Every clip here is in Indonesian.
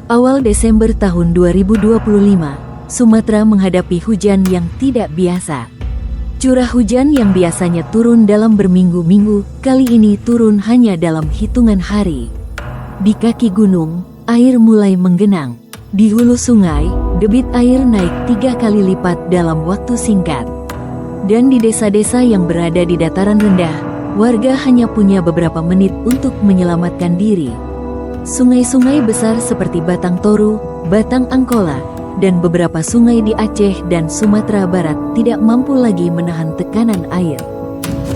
Awal Desember tahun 2025, Sumatera menghadapi hujan yang tidak biasa. Curah hujan yang biasanya turun dalam berminggu-minggu, kali ini turun hanya dalam hitungan hari. Di kaki gunung, air mulai menggenang. Di hulu sungai, debit air naik 3 kali lipat dalam waktu singkat. Dan di desa-desa yang berada di dataran rendah, warga hanya punya beberapa menit untuk menyelamatkan diri. Sungai-sungai besar seperti Batang Toru, Batang Angkola, dan beberapa sungai di Aceh dan Sumatera Barat tidak mampu lagi menahan tekanan air.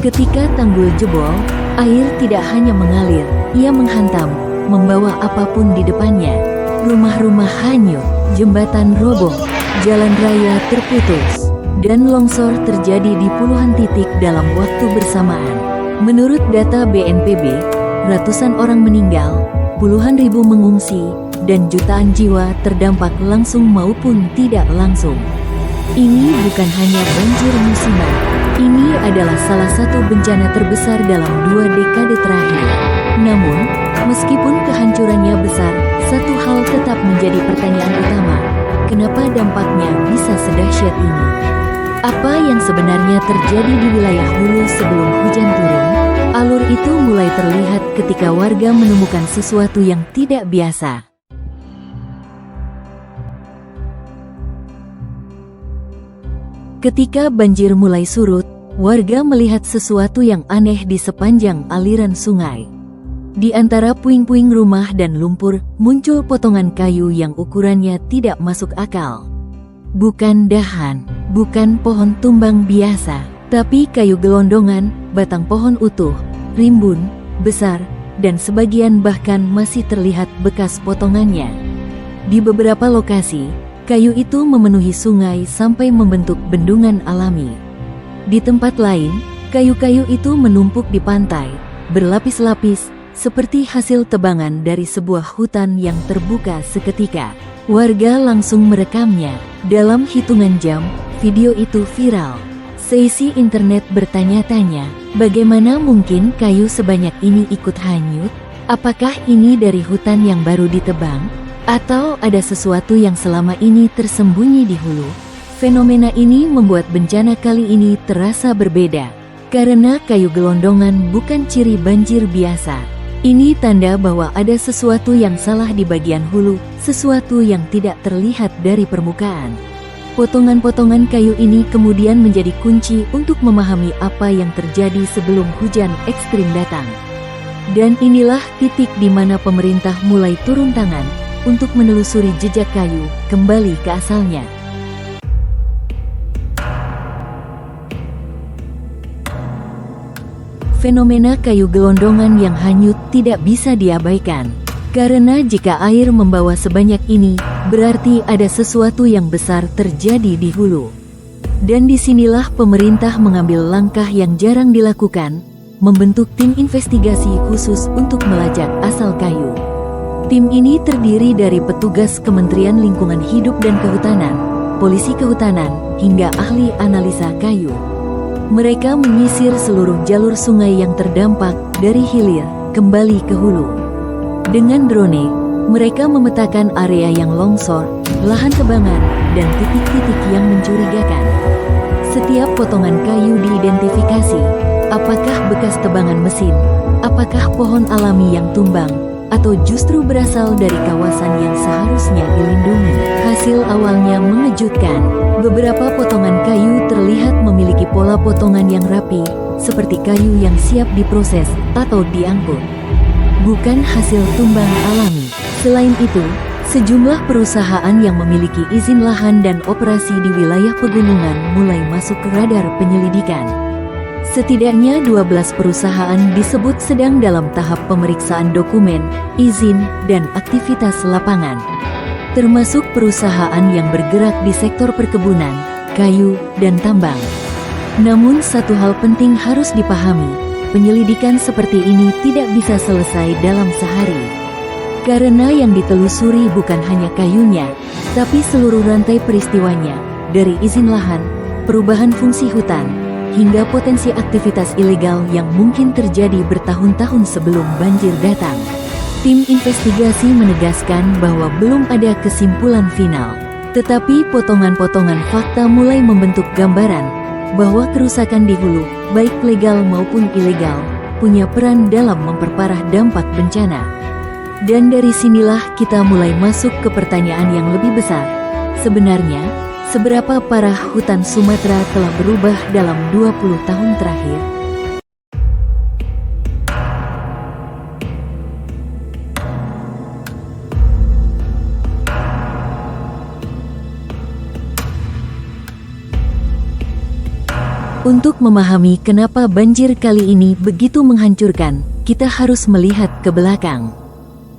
Ketika tanggul jebol, air tidak hanya mengalir, ia menghantam, membawa apapun di depannya. Rumah-rumah hanyut, jembatan roboh, jalan raya terputus, dan longsor terjadi di puluhan titik dalam waktu bersamaan. Menurut data BNPB, ratusan orang meninggal, puluhan ribu mengungsi, dan jutaan jiwa terdampak langsung maupun tidak langsung. Ini bukan hanya banjir musiman, ini adalah salah satu bencana terbesar dalam 2 dekade terakhir. Namun, meskipun kehancurannya besar, satu hal tetap menjadi pertanyaan utama. Kenapa dampaknya bisa sedahsyat ini? Apa yang sebenarnya terjadi di wilayah hulu sebelum hujan turun? Alur itu mulai terlihat ketika warga menemukan sesuatu yang tidak biasa. Ketika banjir mulai surut, warga melihat sesuatu yang aneh di sepanjang aliran sungai. Di antara puing-puing rumah dan lumpur, muncul potongan kayu yang ukurannya tidak masuk akal. Bukan dahan, bukan pohon tumbang biasa, tapi kayu gelondongan, batang pohon utuh, rimbun, besar, dan sebagian bahkan masih terlihat bekas potongannya. Di beberapa lokasi, kayu itu memenuhi sungai sampai membentuk bendungan alami. Di tempat lain, kayu-kayu itu menumpuk di pantai, berlapis-lapis, seperti hasil tebangan dari sebuah hutan yang terbuka seketika. Warga langsung merekamnya. Dalam hitungan jam, video itu viral. Seisi internet bertanya-tanya, bagaimana mungkin kayu sebanyak ini ikut hanyut? Apakah ini dari hutan yang baru ditebang? Atau ada sesuatu yang selama ini tersembunyi di hulu? Fenomena ini membuat bencana kali ini terasa berbeda. Karena kayu gelondongan bukan ciri banjir biasa. Ini tanda bahwa ada sesuatu yang salah di bagian hulu, sesuatu yang tidak terlihat dari permukaan. Potongan-potongan kayu ini kemudian menjadi kunci untuk memahami apa yang terjadi sebelum hujan ekstrim datang. Dan inilah titik di mana pemerintah mulai turun tangan untuk menelusuri jejak kayu kembali ke asalnya. Fenomena kayu gelondongan yang hanyut tidak bisa diabaikan. Karena jika air membawa sebanyak ini, berarti ada sesuatu yang besar terjadi di hulu. Dan disinilah pemerintah mengambil langkah yang jarang dilakukan, membentuk tim investigasi khusus untuk melacak asal kayu. Tim ini terdiri dari petugas Kementerian Lingkungan Hidup dan Kehutanan, polisi kehutanan, hingga ahli analisa kayu. Mereka menyisir seluruh jalur sungai yang terdampak dari hilir kembali ke hulu. Dengan drone, mereka memetakan area yang longsor, lahan tebangan, dan titik-titik yang mencurigakan. Setiap potongan kayu diidentifikasi, apakah bekas tebangan mesin, apakah pohon alami yang tumbang, atau justru berasal dari kawasan yang seharusnya dilindungi. Hasil awalnya mengejutkan. Beberapa potongan kayu terlihat memiliki pola potongan yang rapi, seperti kayu yang siap diproses atau diangkut. Bukan hasil tumbang alami. Selain itu, sejumlah perusahaan yang memiliki izin lahan dan operasi di wilayah pegunungan mulai masuk ke radar penyelidikan. Setidaknya 12 perusahaan disebut sedang dalam tahap pemeriksaan dokumen, izin, dan aktivitas lapangan. Termasuk perusahaan yang bergerak di sektor perkebunan, kayu, dan tambang. Namun satu hal penting harus dipahami, penyelidikan seperti ini tidak bisa selesai dalam sehari. Karena yang ditelusuri bukan hanya kayunya, tapi seluruh rantai peristiwanya, dari izin lahan, perubahan fungsi hutan, hingga potensi aktivitas ilegal yang mungkin terjadi bertahun-tahun sebelum banjir datang. Tim investigasi menegaskan bahwa belum ada kesimpulan final. Tetapi potongan-potongan fakta mulai membentuk gambaran bahwa kerusakan di hulu, baik legal maupun ilegal, punya peran dalam memperparah dampak bencana. Dan dari sinilah kita mulai masuk ke pertanyaan yang lebih besar. Sebenarnya, seberapa parah hutan Sumatera telah berubah dalam 20 tahun terakhir? Untuk memahami kenapa banjir kali ini begitu menghancurkan, kita harus melihat ke belakang.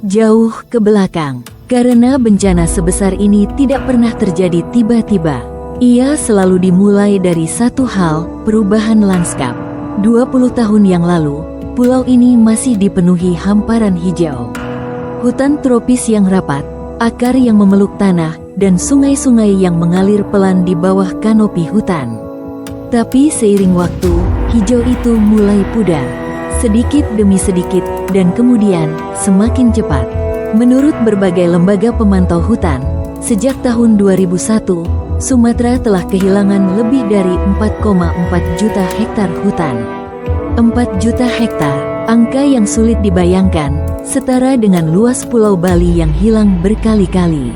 Jauh ke belakang, karena bencana sebesar ini tidak pernah terjadi tiba-tiba. Ia selalu dimulai dari satu hal, perubahan lanskap. 20 tahun yang lalu, pulau ini masih dipenuhi hamparan hijau. Hutan tropis yang rapat, akar yang memeluk tanah, dan sungai-sungai yang mengalir pelan di bawah kanopi hutan. Tapi seiring waktu, hijau itu mulai pudar, sedikit demi sedikit, dan kemudian semakin cepat. Menurut berbagai lembaga pemantau hutan, sejak tahun 2001, Sumatera telah kehilangan lebih dari 4,4 juta hektar hutan. 4 juta hektar, angka yang sulit dibayangkan, setara dengan luas Pulau Bali yang hilang berkali-kali.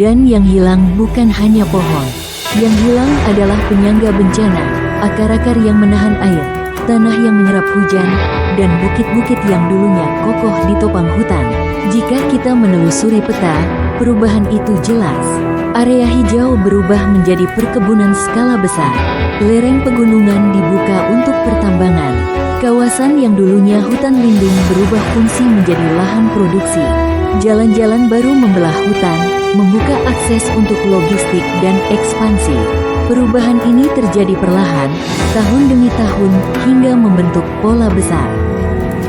Dan yang hilang bukan hanya pohon. Yang hilang adalah penyangga bencana, akar-akar yang menahan air, tanah yang menyerap hujan, dan bukit-bukit yang dulunya kokoh ditopang hutan. Jika kita menelusuri peta, perubahan itu jelas. Area hijau berubah menjadi perkebunan skala besar. Lereng pegunungan dibuka untuk pertambangan. Kawasan yang dulunya hutan lindung berubah fungsi menjadi lahan produksi. Jalan-jalan baru membelah hutan, membuka akses untuk logistik dan ekspansi. Perubahan ini terjadi perlahan, tahun demi tahun, hingga membentuk pola besar.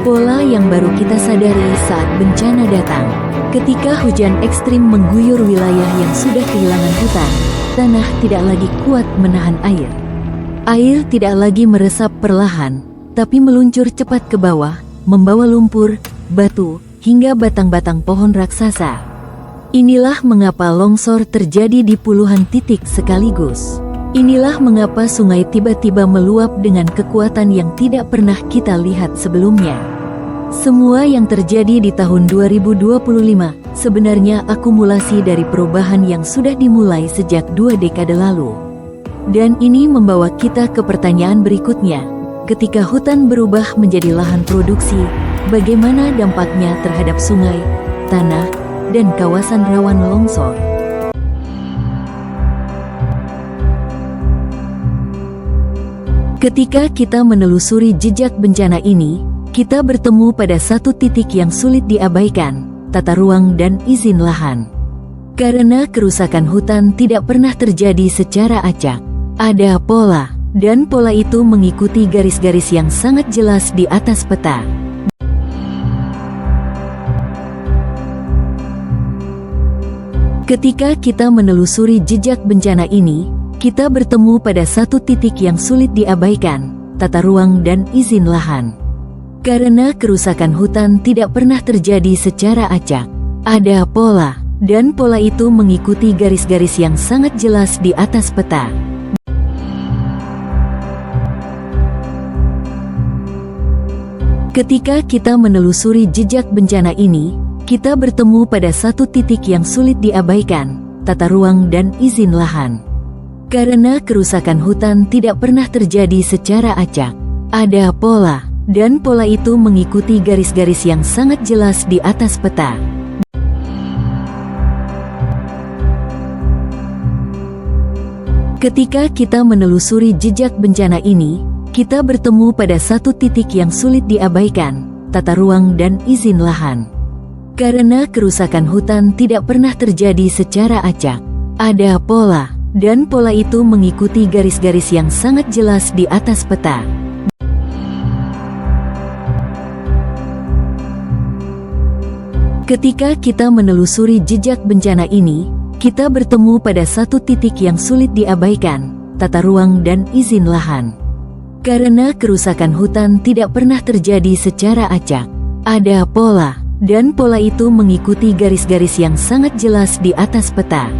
Pola yang baru kita sadari saat bencana datang. Ketika hujan ekstrim mengguyur wilayah yang sudah kehilangan hutan, tanah tidak lagi kuat menahan air. Air tidak lagi meresap perlahan, tapi meluncur cepat ke bawah, membawa lumpur, batu, hingga batang-batang pohon raksasa. Inilah mengapa longsor terjadi di puluhan titik sekaligus. Inilah mengapa sungai tiba-tiba meluap dengan kekuatan yang tidak pernah kita lihat sebelumnya. Semua yang terjadi di tahun 2025 sebenarnya akumulasi dari perubahan yang sudah dimulai sejak 2 dekade lalu. Dan ini membawa kita ke pertanyaan berikutnya. Ketika hutan berubah menjadi lahan produksi, bagaimana dampaknya terhadap sungai, tanah, dan kawasan rawan longsor? Ketika kita menelusuri jejak bencana ini, kita bertemu pada satu titik yang sulit diabaikan, tata ruang dan izin lahan. Karena kerusakan hutan tidak pernah terjadi secara acak. Ada pola, dan pola itu mengikuti garis-garis yang sangat jelas di atas peta. Ketika kita menelusuri jejak bencana ini, kita bertemu pada satu titik yang sulit diabaikan, tata ruang dan izin lahan. Karena kerusakan hutan tidak pernah terjadi secara acak. Ada pola, dan pola itu mengikuti garis-garis yang sangat jelas di atas peta. Ketika kita menelusuri jejak bencana ini, kita bertemu pada satu titik yang sulit diabaikan, tata ruang dan izin lahan. Karena kerusakan hutan tidak pernah terjadi secara acak. Ada pola, dan pola itu mengikuti garis-garis yang sangat jelas di atas peta. Ketika kita menelusuri jejak bencana ini, kita bertemu pada satu titik yang sulit diabaikan, tata ruang dan izin lahan. Karena kerusakan hutan tidak pernah terjadi secara acak. Ada pola, dan pola itu mengikuti garis-garis yang sangat jelas di atas peta. Ketika kita menelusuri jejak bencana ini, kita bertemu pada satu titik yang sulit diabaikan, tata ruang dan izin lahan. Karena kerusakan hutan tidak pernah terjadi secara acak. Ada pola, Dan pola itu mengikuti garis-garis yang sangat jelas di atas peta.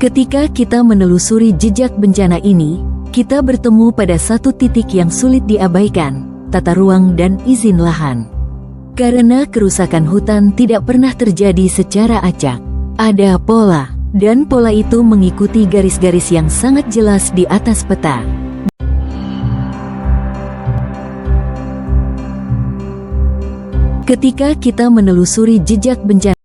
Ketika kita menelusuri jejak bencana ini, kita bertemu pada satu titik yang sulit diabaikan, tata ruang dan izin lahan. Karena kerusakan hutan tidak pernah terjadi secara acak. Ada pola, dan pola itu mengikuti garis-garis yang sangat jelas di atas peta. Ketika kita menelusuri jejak bencana,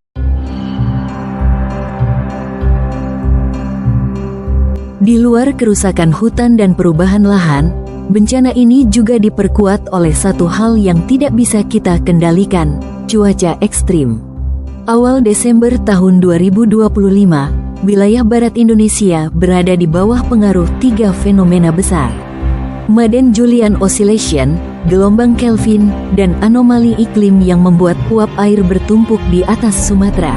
di luar kerusakan hutan dan perubahan lahan, bencana ini juga diperkuat oleh satu hal yang tidak bisa kita kendalikan, cuaca ekstrim. Awal Desember tahun 2025, wilayah barat Indonesia berada di bawah pengaruh 3 fenomena besar. Madden-Julian Oscillation, gelombang Kelvin, dan anomali iklim yang membuat uap air bertumpuk di atas Sumatera.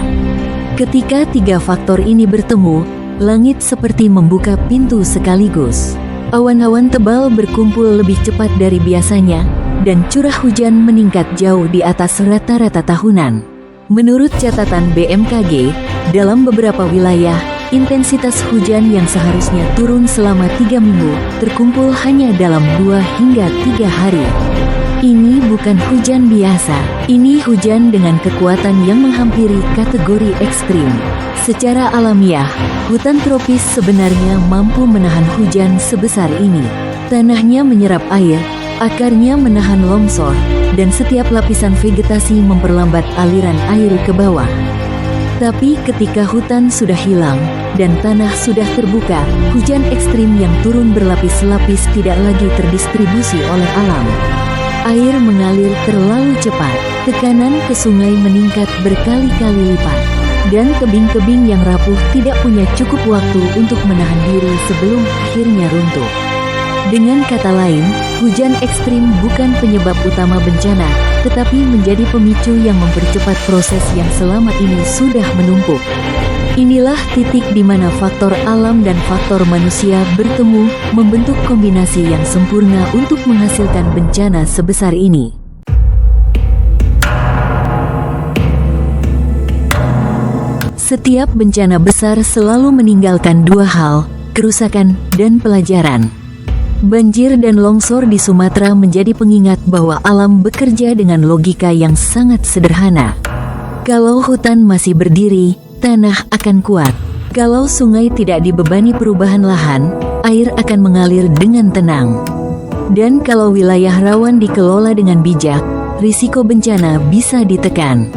Ketika 3 faktor ini bertemu, langit seperti membuka pintu sekaligus. Awan-awan tebal berkumpul lebih cepat dari biasanya, dan curah hujan meningkat jauh di atas rata-rata tahunan. Menurut catatan BMKG, dalam beberapa wilayah, intensitas hujan yang seharusnya turun selama 3 minggu, terkumpul hanya dalam 2 hingga 3 hari. Ini bukan hujan biasa, ini hujan dengan kekuatan yang menghampiri kategori ekstrim. Secara alamiah, hutan tropis sebenarnya mampu menahan hujan sebesar ini. Tanahnya menyerap air, akarnya menahan longsor, dan setiap lapisan vegetasi memperlambat aliran air ke bawah. Tapi ketika hutan sudah hilang, dan tanah sudah terbuka, hujan ekstrim yang turun berlapis-lapis tidak lagi terdistribusi oleh alam. Air mengalir terlalu cepat, tekanan ke sungai meningkat berkali-kali lipat, dan tebing-tebing yang rapuh tidak punya cukup waktu untuk menahan diri sebelum akhirnya runtuh. Dengan kata lain, hujan ekstrim bukan penyebab utama bencana, tetapi menjadi pemicu yang mempercepat proses yang selama ini sudah menumpuk. Inilah titik di mana faktor alam dan faktor manusia bertemu, membentuk kombinasi yang sempurna untuk menghasilkan bencana sebesar ini. Setiap bencana besar selalu meninggalkan 2 hal, kerusakan dan pelajaran. Banjir dan longsor di Sumatera menjadi pengingat bahwa alam bekerja dengan logika yang sangat sederhana. Kalau hutan masih berdiri, tanah akan kuat. Kalau sungai tidak dibebani perubahan lahan, air akan mengalir dengan tenang. Dan kalau wilayah rawan dikelola dengan bijak, risiko bencana bisa ditekan.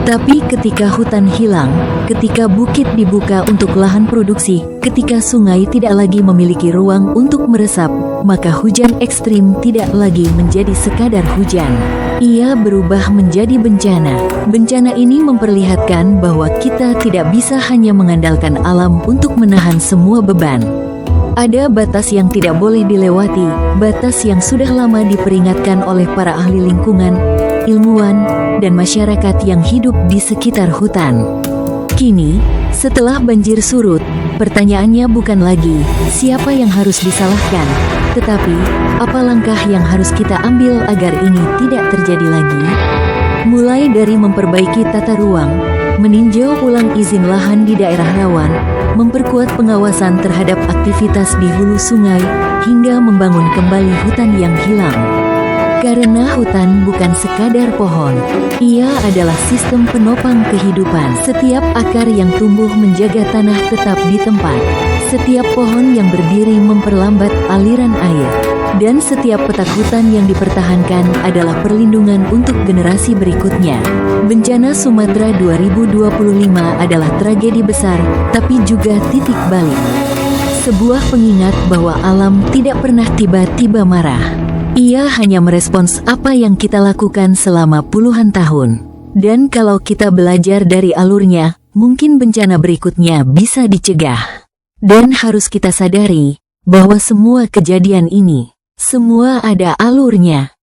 Tapi ketika hutan hilang, ketika bukit dibuka untuk lahan produksi, ketika sungai tidak lagi memiliki ruang untuk meresap, maka hujan ekstrim tidak lagi menjadi sekadar hujan. Ia berubah menjadi bencana. Bencana ini memperlihatkan bahwa kita tidak bisa hanya mengandalkan alam untuk menahan semua beban. Ada batas yang tidak boleh dilewati, batas yang sudah lama diperingatkan oleh para ahli lingkungan, ilmuwan, dan masyarakat yang hidup di sekitar hutan. Kini, setelah banjir surut, pertanyaannya bukan lagi siapa yang harus disalahkan, tetapi apa langkah yang harus kita ambil agar ini tidak terjadi lagi? Mulai dari memperbaiki tata ruang, meninjau ulang izin lahan di daerah rawan, memperkuat pengawasan terhadap aktivitas di hulu sungai, hingga membangun kembali hutan yang hilang. Karena hutan bukan sekadar pohon, ia adalah sistem penopang kehidupan. Setiap akar yang tumbuh menjaga tanah tetap di tempat. Setiap pohon yang berdiri memperlambat aliran air. Dan setiap petak hutan yang dipertahankan adalah perlindungan untuk generasi berikutnya. Bencana Sumatera 2025 adalah tragedi besar, tapi juga titik balik. Sebuah pengingat bahwa alam tidak pernah tiba-tiba marah. Ia hanya merespons apa yang kita lakukan selama puluhan tahun. Dan kalau kita belajar dari alurnya, mungkin bencana berikutnya bisa dicegah. Dan harus kita sadari bahwa semua kejadian ini, semua ada alurnya.